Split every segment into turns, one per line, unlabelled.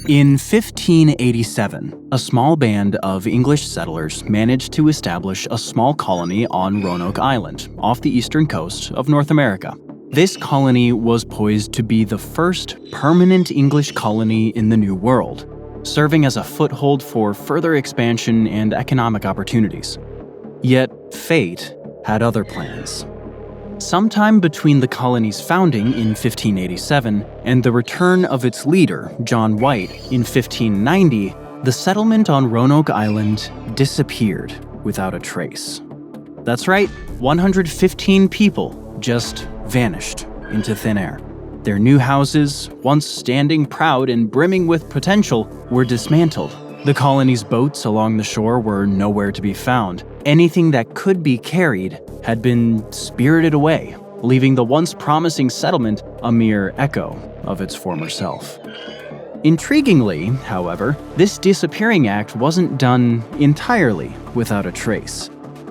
In 1587, a small band of English settlers managed to establish a small colony on Roanoke Island, off the eastern coast of North America. This colony was poised to be the first permanent English colony in the New World, serving as a foothold for further expansion and economic opportunities. Yet, fate had other plans. Sometime between the colony's founding in 1587 and the return of its leader, John White, in 1590, the settlement on Roanoke Island disappeared without a trace. That's right, 115 people just vanished into thin air. Their new houses, once standing proud and brimming with potential, were dismantled. The colony's boats along the shore were nowhere to be found. Anything that could be carried had been spirited away, leaving the once promising settlement a mere echo of its former self. Intriguingly, however, this disappearing act wasn't done entirely without a trace.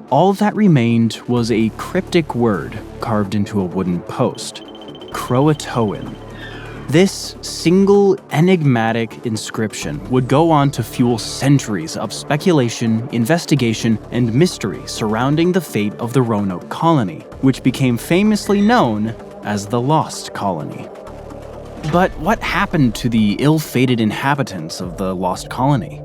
All that remained was a cryptic word carved into a wooden post: Croatoan. This single enigmatic inscription would go on to fuel centuries of speculation, investigation, and mystery surrounding the fate of the Roanoke Colony, which became famously known as the Lost Colony. But what happened to the ill-fated inhabitants of the Lost Colony?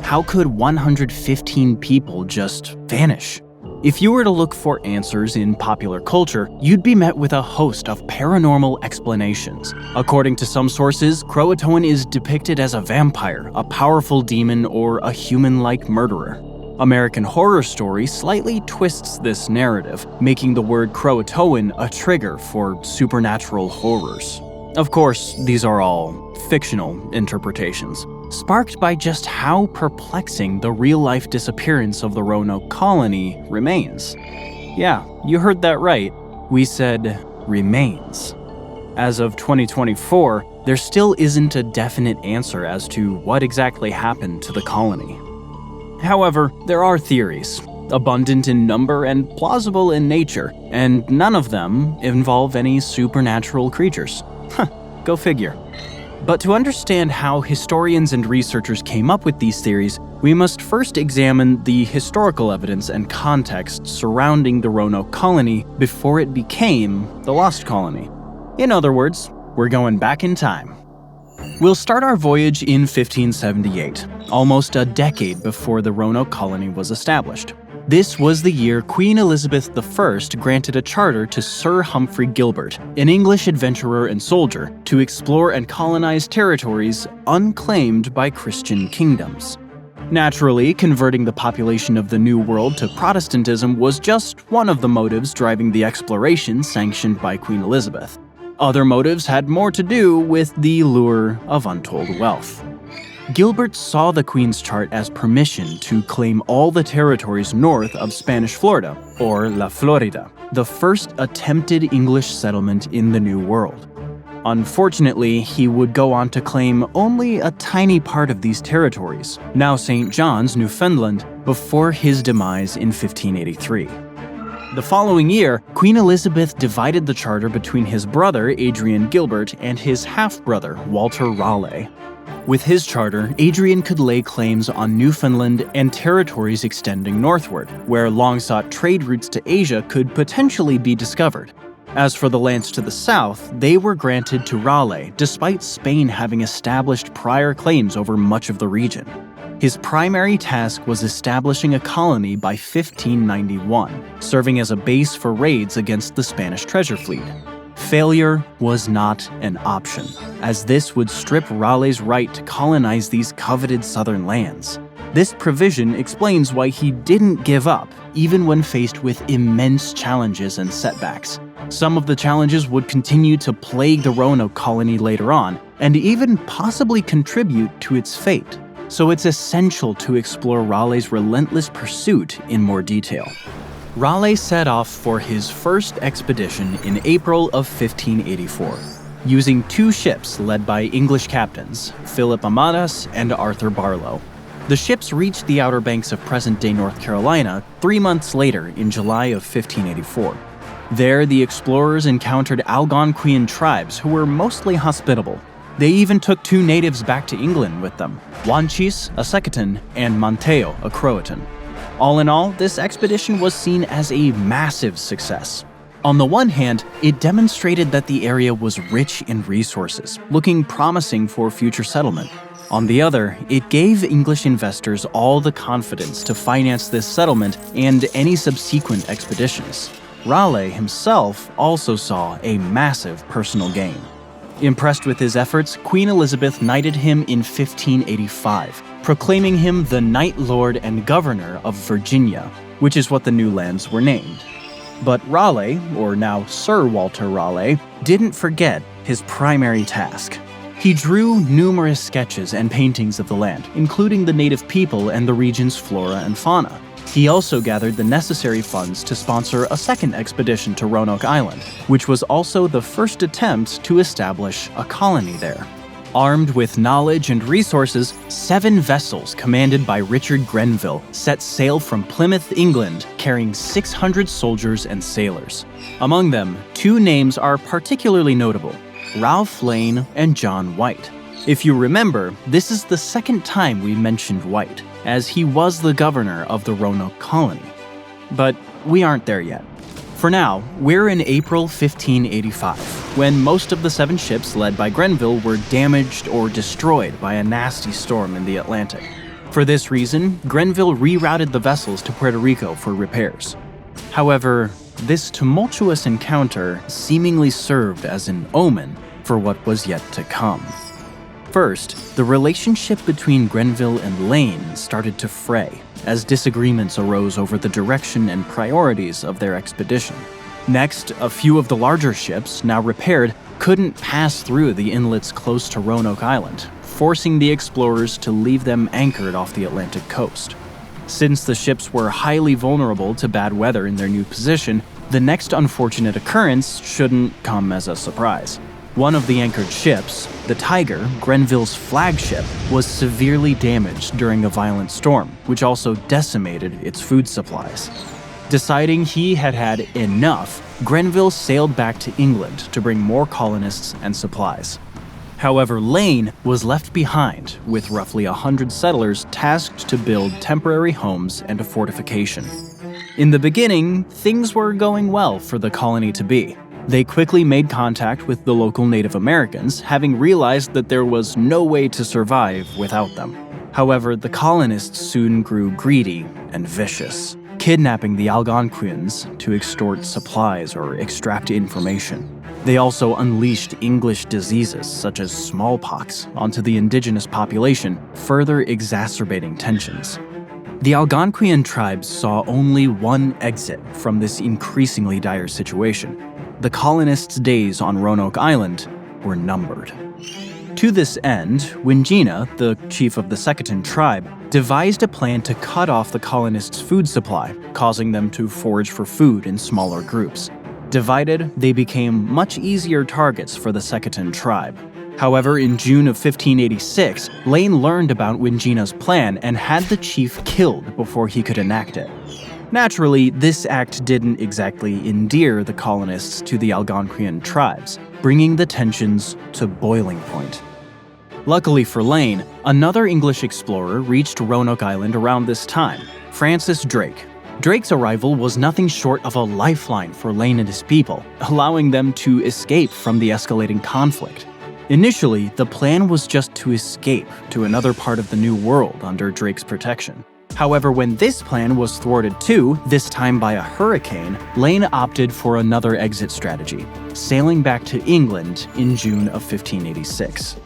How could 115 people just vanish? If you were to look for answers in popular culture, you'd be met with a host of paranormal explanations. According to some sources, Croatoan is depicted as a vampire, a powerful demon, or a human-like murderer. American Horror Story slightly twists this narrative, making the word Croatoan a trigger for supernatural horrors. Of course, these are all fictional interpretations, sparked by just how perplexing the real-life disappearance of the Roanoke Colony remains. Yeah, you heard that right. We said remains. As of 2024, there still isn't a definite answer as to what exactly happened to the colony. However, there are theories, abundant in number and plausible in nature, and none of them involve any supernatural creatures. Go figure. But to understand how historians and researchers came up with these theories, we must first examine the historical evidence and context surrounding the Roanoke Colony before it became the Lost Colony. In other words, we're going back in time. We'll start our voyage in 1578, almost a decade before the Roanoke Colony was established. This was the year Queen Elizabeth I granted a charter to Sir Humphrey Gilbert, an English adventurer and soldier, to explore and colonize territories unclaimed by Christian kingdoms. Naturally, converting the population of the New World to Protestantism was just one of the motives driving the exploration sanctioned by Queen Elizabeth. Other motives had more to do with the lure of untold wealth. Gilbert saw the Queen's chart as permission to claim all the territories north of Spanish Florida, or La Florida, the first attempted English settlement in the New World. Unfortunately, he would go on to claim only a tiny part of these territories, now St. John's, Newfoundland, before his demise in 1583. The following year, Queen Elizabeth divided the charter between his brother, Adrian Gilbert, and his half-brother, Walter Raleigh. With his charter, Adrian could lay claims on Newfoundland and territories extending northward, where long-sought trade routes to Asia could potentially be discovered. As for the lands to the south, they were granted to Raleigh, despite Spain having established prior claims over much of the region. His primary task was establishing a colony by 1591, serving as a base for raids against the Spanish treasure fleet. Failure was not an option, as this would strip Raleigh's right to colonize these coveted southern lands. This provision explains why he didn't give up, even when faced with immense challenges and setbacks. Some of the challenges would continue to plague the Roanoke colony later on, and even possibly contribute to its fate. So it's essential to explore Raleigh's relentless pursuit in more detail. Raleigh set off for his first expedition in April of 1584, using two ships led by English captains, Philip Amadas and Arthur Barlow. The ships reached the Outer Banks of present-day North Carolina 3 months later in July of 1584. There, the explorers encountered Algonquian tribes who were mostly hospitable. They even took 2 natives back to England with them, Wanchis, a Secotan, and Manteo, a Croatan. All in all, this expedition was seen as a massive success. On the one hand, it demonstrated that the area was rich in resources, looking promising for future settlement. On the other, it gave English investors all the confidence to finance this settlement and any subsequent expeditions. Raleigh himself also saw a massive personal gain. Impressed with his efforts, Queen Elizabeth knighted him in 1585, proclaiming him the Knight Lord and Governor of Virginia, which is what the new lands were named. But Raleigh, or now Sir Walter Raleigh, didn't forget his primary task. He drew numerous sketches and paintings of the land, including the native people and the region's flora and fauna. He also gathered the necessary funds to sponsor a second expedition to Roanoke Island, which was also the first attempt to establish a colony there. Armed with knowledge and resources, 7 vessels commanded by Richard Grenville set sail from Plymouth, England, carrying 600 soldiers and sailors. Among them, 2 names are particularly notable: Ralph Lane and John White. If you remember, this is the second time we mentioned White, as he was the governor of the Roanoke Colony. But we aren't there yet. For now, we're in April 1585, when most of the 7 ships led by Grenville were damaged or destroyed by a nasty storm in the Atlantic. For this reason, Grenville rerouted the vessels to Puerto Rico for repairs. However, this tumultuous encounter seemingly served as an omen for what was yet to come. First, the relationship between Grenville and Lane started to fray, as disagreements arose over the direction and priorities of their expedition. Next, a few of the larger ships, now repaired, couldn't pass through the inlets close to Roanoke Island, forcing the explorers to leave them anchored off the Atlantic coast. Since the ships were highly vulnerable to bad weather in their new position, the next unfortunate occurrence shouldn't come as a surprise. One of the anchored ships, the Tiger, Grenville's flagship, was severely damaged during a violent storm, which also decimated its food supplies. Deciding he had had enough, Grenville sailed back to England to bring more colonists and supplies. However, Lane was left behind with roughly 100 settlers tasked to build temporary homes and a fortification. In the beginning, things were going well for the colony to be. They quickly made contact with the local Native Americans, having realized that there was no way to survive without them. However, the colonists soon grew greedy and vicious, kidnapping the Algonquins to extort supplies or extract information. They also unleashed English diseases such as smallpox onto the indigenous population, further exacerbating tensions. The Algonquian tribes saw only one exit from this increasingly dire situation. The colonists' days on Roanoke Island were numbered. To this end, Wingina, the chief of the Secotan tribe, devised a plan to cut off the colonists' food supply, causing them to forage for food in smaller groups. Divided, they became much easier targets for the Secotan tribe. However, in June of 1586, Lane learned about Wingina's plan and had the chief killed before he could enact it. Naturally, this act didn't exactly endear the colonists to the Algonquian tribes, bringing the tensions to boiling point. Luckily for Lane, another English explorer reached Roanoke Island around this time, Francis Drake. Drake's arrival was nothing short of a lifeline for Lane and his people, allowing them to escape from the escalating conflict. Initially, the plan was just to escape to another part of the New World under Drake's protection. However, when this plan was thwarted too, this time by a hurricane, Lane opted for another exit strategy, sailing back to England in June of 1586.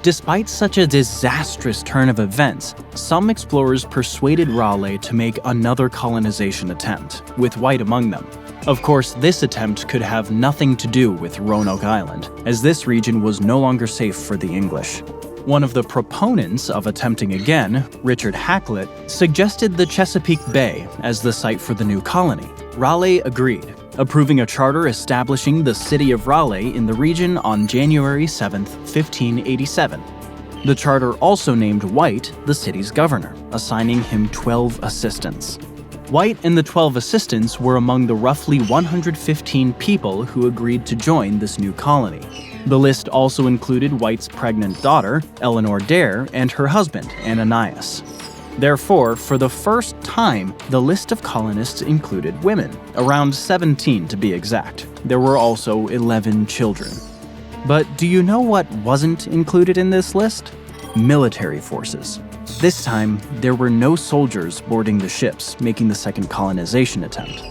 Despite such a disastrous turn of events, some explorers persuaded Raleigh to make another colonization attempt, with White among them. Of course, this attempt could have nothing to do with Roanoke Island, as this region was no longer safe for the English. One of the proponents of attempting again, Richard Hakluyt, suggested the Chesapeake Bay as the site for the new colony. Raleigh agreed, approving a charter establishing the city of Raleigh in the region on January 7, 1587. The charter also named White the city's governor, assigning him 12 assistants. White and the 12 assistants were among the roughly 115 people who agreed to join this new colony. The list also included White's pregnant daughter, Eleanor Dare, and her husband, Ananias. Therefore, for the first time, the list of colonists included women, around 17 to be exact. There were also 11 children. But do you know what wasn't included in this list? Military forces. This time, there were no soldiers boarding the ships, making the second colonization attempt.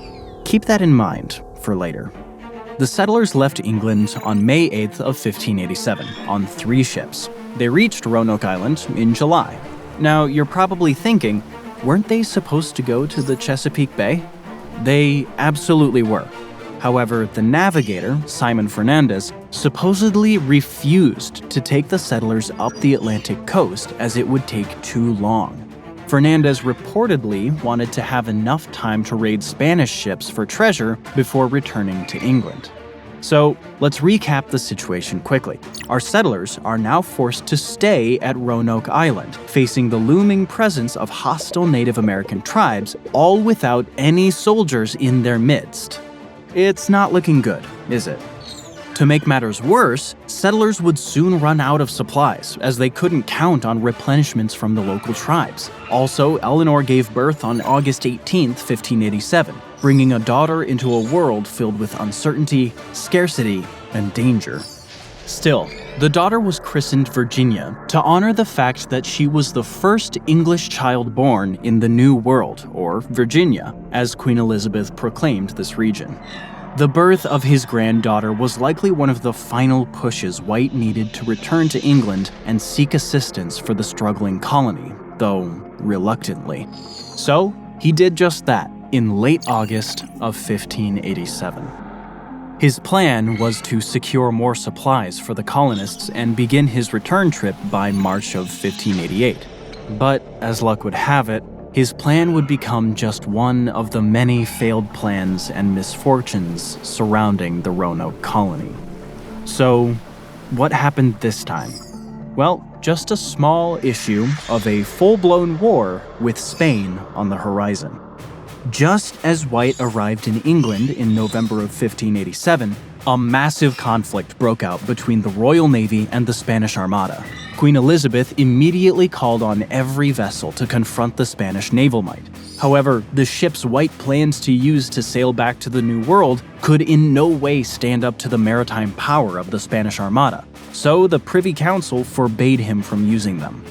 Keep that in mind for later. The settlers left England on May 8th of 1587 on 3 ships. They reached Roanoke Island in July. Now, you're probably thinking, weren't they supposed to go to the Chesapeake Bay? They absolutely were. However, the navigator, Simon Fernandez, supposedly refused to take the settlers up the Atlantic coast as it would take too long. Fernandez reportedly wanted to have enough time to raid Spanish ships for treasure before returning to England. So, let's recap the situation quickly. Our settlers are now forced to stay at Roanoke Island, facing the looming presence of hostile Native American tribes, all without any soldiers in their midst. It's not looking good, is it? To make matters worse, settlers would soon run out of supplies, as they couldn't count on replenishments from the local tribes. Also, Eleanor gave birth on August 18, 1587, bringing a daughter into a world filled with uncertainty, scarcity, and danger. Still, the daughter was christened Virginia to honor the fact that she was the first English child born in the New World, or Virginia, as Queen Elizabeth proclaimed this region. The birth of his granddaughter was likely one of the final pushes White needed to return to England and seek assistance for the struggling colony, though reluctantly. So, he did just that in late August of 1587. His plan was to secure more supplies for the colonists and begin his return trip by March of 1588. But, as luck would have it, his plan would become just one of the many failed plans and misfortunes surrounding the Roanoke Colony. So, what happened this time? Well, just a small issue of a full-blown war with Spain on the horizon. Just as White arrived in England in November of 1587, a massive conflict broke out between the Royal Navy and the Spanish Armada. Queen Elizabeth immediately called on every vessel to confront the Spanish naval might. However, the ships White planned to use to sail back to the New World could in no way stand up to the maritime power of the Spanish Armada, so the Privy Council forbade him from using them.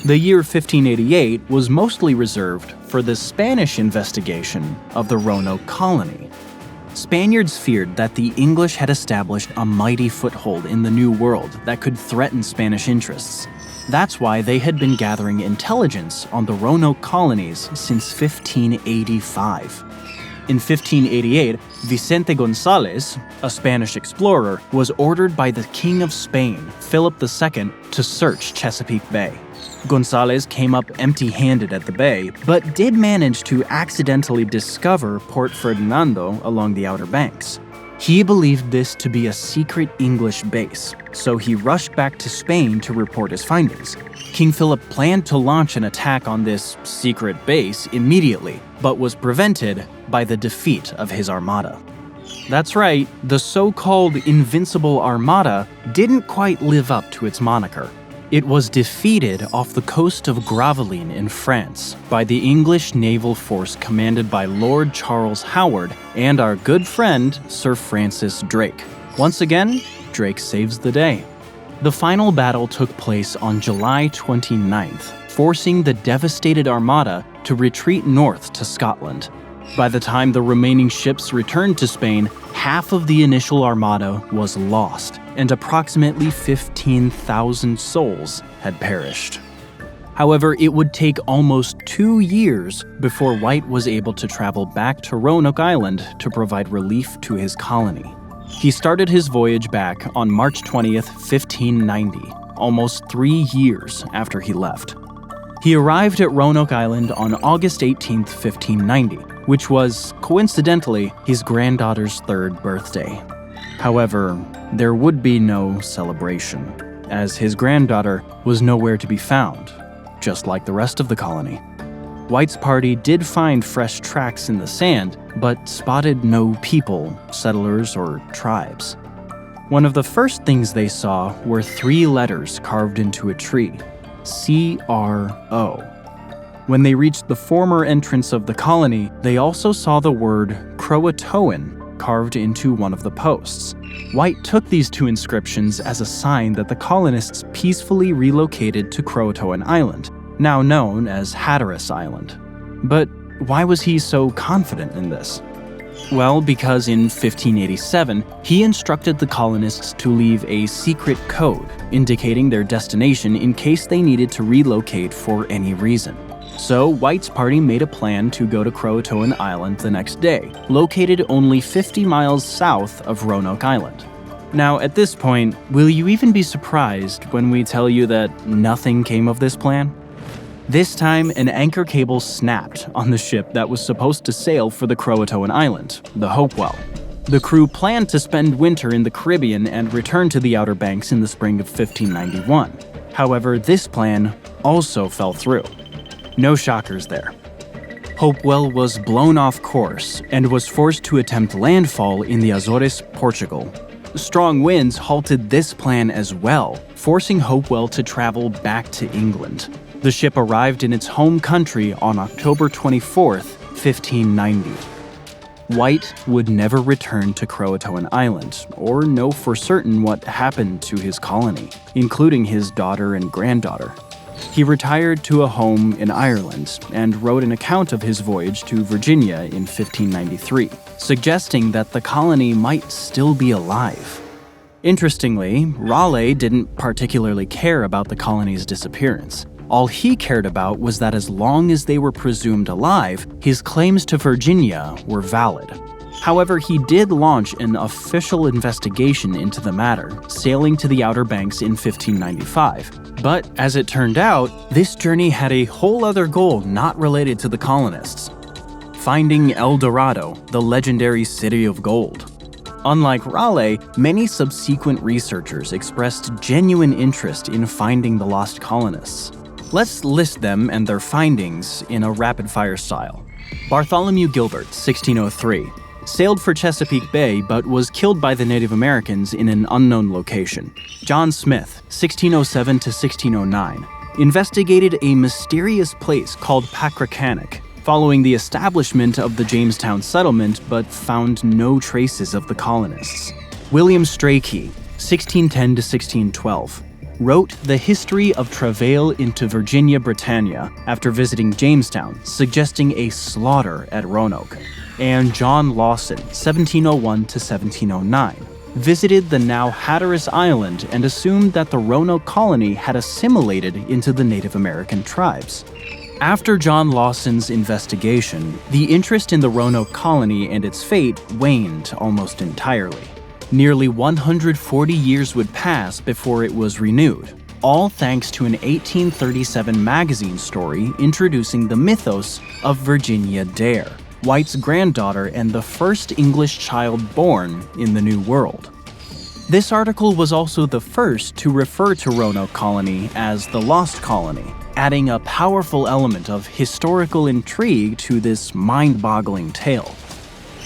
The year 1588 was mostly reserved for the Spanish investigation of the Roanoke Colony. Spaniards feared that the English had established a mighty foothold in the New World that could threaten Spanish interests. That's why they had been gathering intelligence on the Roanoke colonies since 1585. In 1588, Vicente González, a Spanish explorer, was ordered by the King of Spain, Philip II, to search Chesapeake Bay. González came up empty-handed at the bay, but did manage to accidentally discover Port Ferdinando along the Outer Banks. He believed this to be a secret English base, so he rushed back to Spain to report his findings. King Philip planned to launch an attack on this secret base immediately, but was prevented by the defeat of his armada. That's right, the so-called Invincible Armada didn't quite live up to its moniker. It was defeated off the coast of Gravelines in France by the English naval force commanded by Lord Charles Howard and our good friend Sir Francis Drake. Once again, Drake saves the day. The final battle took place on July 29th, forcing the devastated armada to retreat north to Scotland. By the time the remaining ships returned to Spain, half of the initial armada was lost, and approximately 15,000 souls had perished. However, it would take almost 2 years before White was able to travel back to Roanoke Island to provide relief to his colony. He started his voyage back on March 20th, 1590, almost 3 years after he left. He arrived at Roanoke Island on August 18th, 1590, which was, coincidentally, his granddaughter's 3rd birthday. However, there would be no celebration, as his granddaughter was nowhere to be found, just like the rest of the colony. White's party did find fresh tracks in the sand, but spotted no people, settlers, or tribes. One of the first things they saw were 3 letters carved into a tree: C-R-O. When they reached the former entrance of the colony, they also saw the word Croatoan carved into one of the posts. White took these 2 inscriptions as a sign that the colonists peacefully relocated to Croatoan Island, now known as Hatteras Island. But why was he so confident in this? Well, because in 1587, he instructed the colonists to leave a secret code indicating their destination in case they needed to relocate for any reason. So White's party made a plan to go to Croatoan Island the next day, located only 50 miles south of Roanoke Island. Now, at this point, will you even be surprised when we tell you that nothing came of this plan? This time, an anchor cable snapped on the ship that was supposed to sail for the Croatoan Island, the Hopewell. The crew planned to spend winter in the Caribbean and return to the Outer Banks in the spring of 1591. However, this plan also fell through. No shockers there. Hopewell was blown off course and was forced to attempt landfall in the Azores, Portugal. Strong winds halted this plan as well, forcing Hopewell to travel back to England. The ship arrived in its home country on October 24th, 1590. White would never return to Croatoan Island or know for certain what happened to his colony, including his daughter and granddaughter. He retired to a home in Ireland and wrote an account of his voyage to Virginia in 1593, suggesting that the colony might still be alive. Interestingly, Raleigh didn't particularly care about the colony's disappearance. All he cared about was that as long as they were presumed alive, his claims to Virginia were valid. However, he did launch an official investigation into the matter, sailing to the Outer Banks in 1595. But as it turned out, this journey had a whole other goal not related to the colonists: finding El Dorado, the legendary city of gold. Unlike Raleigh, many subsequent researchers expressed genuine interest in finding the lost colonists. Let's list them and their findings in a rapid-fire style. Bartholomew Gilbert, 1603. Sailed for Chesapeake Bay but was killed by the Native Americans in an unknown location. John Smith, 1607 to 1609. Investigated a mysterious place called Pacricanic, following the establishment of the Jamestown settlement but found no traces of the colonists. William Strachey, 1610 to 1612. Wrote The History of Travail into Virginia, Britannia after visiting Jamestown, suggesting a slaughter at Roanoke. And John Lawson, 1701 to 1709, visited the now Hatteras Island and assumed that the Roanoke Colony had assimilated into the Native American tribes. After John Lawson's investigation, the interest in the Roanoke Colony and its fate waned almost entirely. Nearly 140 years would pass before it was renewed, all thanks to an 1837 magazine story introducing the mythos of Virginia Dare, White's granddaughter and the first English child born in the New World. This article was also the first to refer to Roanoke Colony as the Lost Colony, adding a powerful element of historical intrigue to this mind-boggling tale.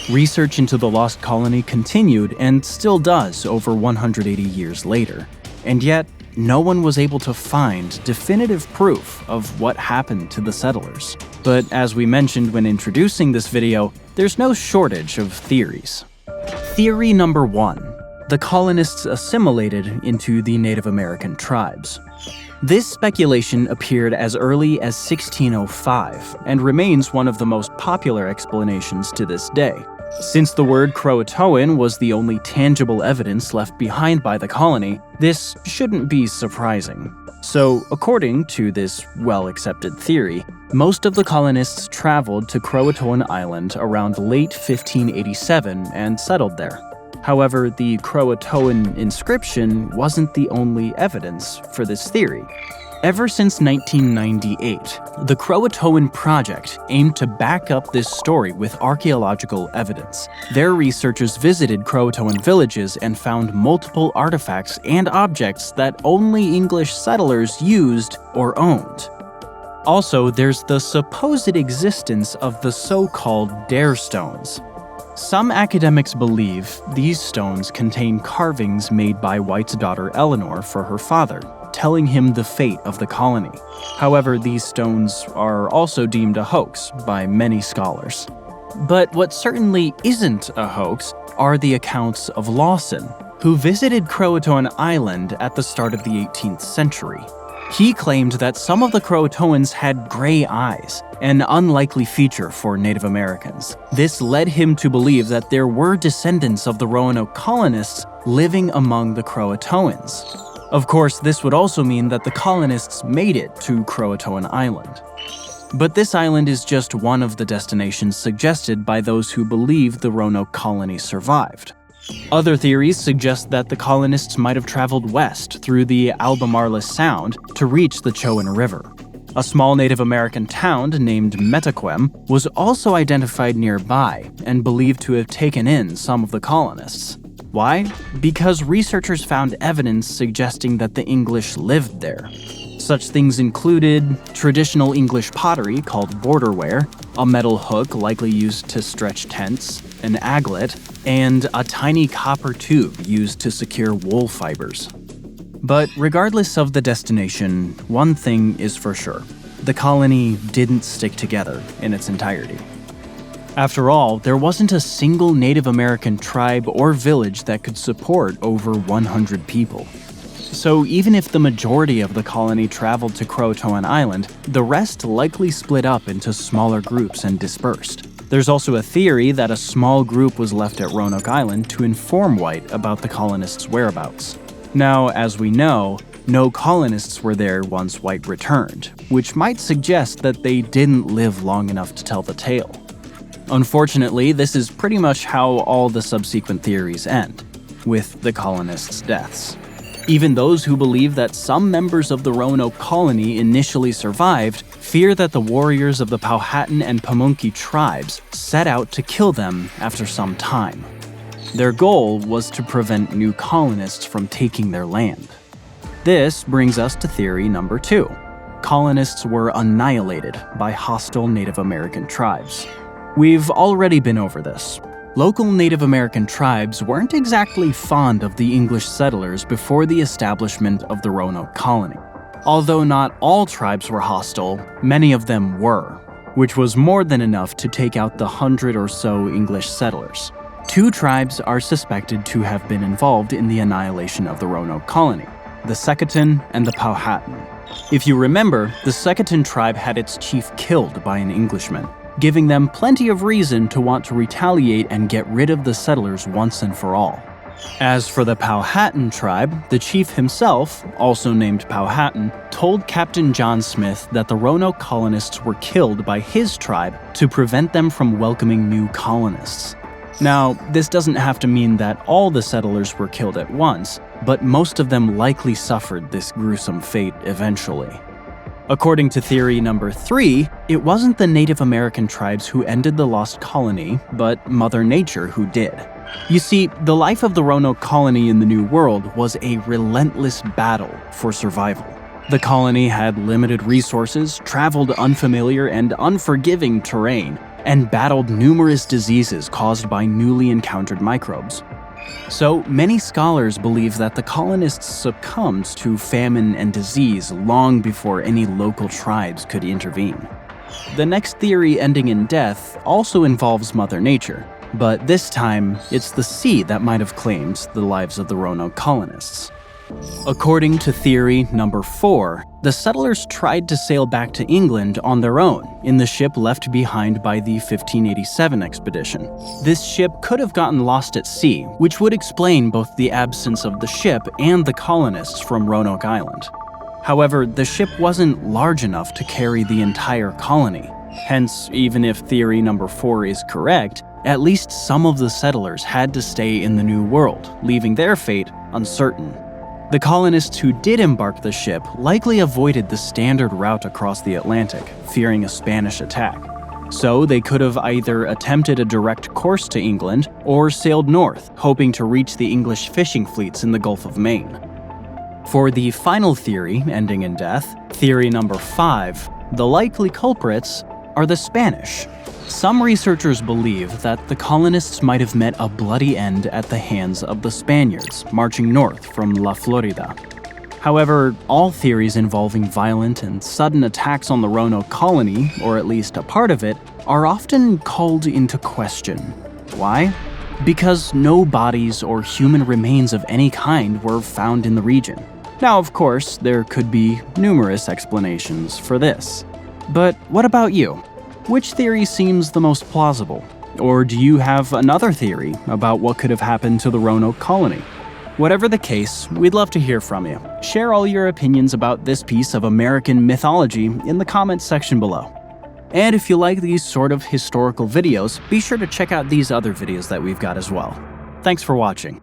Research into the Lost Colony continued and still does over 180 years later, and yet no one was able to find definitive proof of what happened to the settlers. But as we mentioned when introducing this video, there's no shortage of theories. Theory number 1. The colonists assimilated into the Native American tribes. This speculation appeared as early as 1605 and remains one of the most popular explanations to this day. Since the word Croatoan was the only tangible evidence left behind by the colony, this shouldn't be surprising. So, according to this well-accepted theory, most of the colonists traveled to Croatoan Island around late 1587 and settled there. However, the Croatoan inscription wasn't the only evidence for this theory. Ever since 1998, the Croatoan Project aimed to back up this story with archaeological evidence. Their researchers visited Croatoan villages and found multiple artifacts and objects that only English settlers used or owned. Also, there's the supposed existence of the so-called Dare Stones. Some academics believe these stones contain carvings made by White's daughter Eleanor for her father, telling him the fate of the colony. However, these stones are also deemed a hoax by many scholars. But what certainly isn't a hoax are the accounts of Lawson, who visited Croatoan Island at the start of the 18th century. He claimed that some of the Croatoans had gray eyes, an unlikely feature for Native Americans. This led him to believe that there were descendants of the Roanoke colonists living among the Croatoans. Of course, this would also mean that the colonists made it to Croatoan Island. But this island is just one of the destinations suggested by those who believe the Roanoke colony survived. Other theories suggest that the colonists might have traveled west through the Albemarle Sound to reach the Chowan River. A small Native American town named Metaquem was also identified nearby and believed to have taken in some of the colonists. Why? Because researchers found evidence suggesting that the English lived there. Such things included traditional English pottery called borderware, a metal hook likely used to stretch tents, an aglet, and a tiny copper tube used to secure wool fibers. But regardless of the destination, one thing is for sure: the colony didn't stick together in its entirety. After all, there wasn't a single Native American tribe or village that could support over 100 people. So even if the majority of the colony traveled to Croatoan Island, the rest likely split up into smaller groups and dispersed. There's also a theory that a small group was left at Roanoke Island to inform White about the colonists' whereabouts. Now, as we know, no colonists were there once White returned, which might suggest that they didn't live long enough to tell the tale. Unfortunately, this is pretty much how all the subsequent theories end, with the colonists' deaths. Even those who believe that some members of the Roanoke colony initially survived fear that the warriors of the Powhatan and Pamunkey tribes set out to kill them after some time. Their goal was to prevent new colonists from taking their land. This brings us to theory number 2. Colonists were annihilated by hostile Native American tribes. We've already been over this. Local Native American tribes weren't exactly fond of the English settlers before the establishment of the Roanoke colony. Although not all tribes were hostile, many of them were, which was more than enough to take out the 100 or so English settlers. 2 tribes are suspected to have been involved in the annihilation of the Roanoke colony: the Secotun and the Powhatan. If you remember, the Secotun tribe had its chief killed by an Englishman, giving them plenty of reason to want to retaliate and get rid of the settlers once and for all. As for the Powhatan tribe, the chief himself, also named Powhatan, told Captain John Smith that the Roanoke colonists were killed by his tribe to prevent them from welcoming new colonists. Now, this doesn't have to mean that all the settlers were killed at once, but most of them likely suffered this gruesome fate eventually. According to theory number 3, it wasn't the Native American tribes who ended the lost colony, but Mother Nature who did. You see, the life of the Roanoke colony in the New World was a relentless battle for survival. The colony had limited resources, traveled unfamiliar and unforgiving terrain, and battled numerous diseases caused by newly encountered microbes. So many scholars believe that the colonists succumbed to famine and disease long before any local tribes could intervene. The next theory, ending in death, also involves Mother Nature, but this time it's the sea that might have claimed the lives of the Roanoke colonists. According to theory number 4, the settlers tried to sail back to England on their own in the ship left behind by the 1587 expedition. This ship could have gotten lost at sea, which would explain both the absence of the ship and the colonists from Roanoke Island. However, the ship wasn't large enough to carry the entire colony. Hence, even if theory number 4 is correct, at least some of the settlers had to stay in the New World, leaving their fate uncertain. The colonists who did embark the ship likely avoided the standard route across the Atlantic, fearing a Spanish attack. So they could have either attempted a direct course to England or sailed north, hoping to reach the English fishing fleets in the Gulf of Maine. For the final theory, ending in death, theory number 5, the likely culprits are the Spanish. Some researchers believe that the colonists might have met a bloody end at the hands of the Spaniards marching north from La Florida. However, all theories involving violent and sudden attacks on the Roanoke Colony, or at least a part of it, are often called into question. Why? Because no bodies or human remains of any kind were found in the region. Now, of course, there could be numerous explanations for this. But what about you? Which theory seems the most plausible? Or do you have another theory about what could have happened to the Roanoke Colony? Whatever the case, we'd love to hear from you. Share all your opinions about this piece of American mythology in the comments section below. And if you like these sort of historical videos, be sure to check out these other videos that we've got as well. Thanks for watching.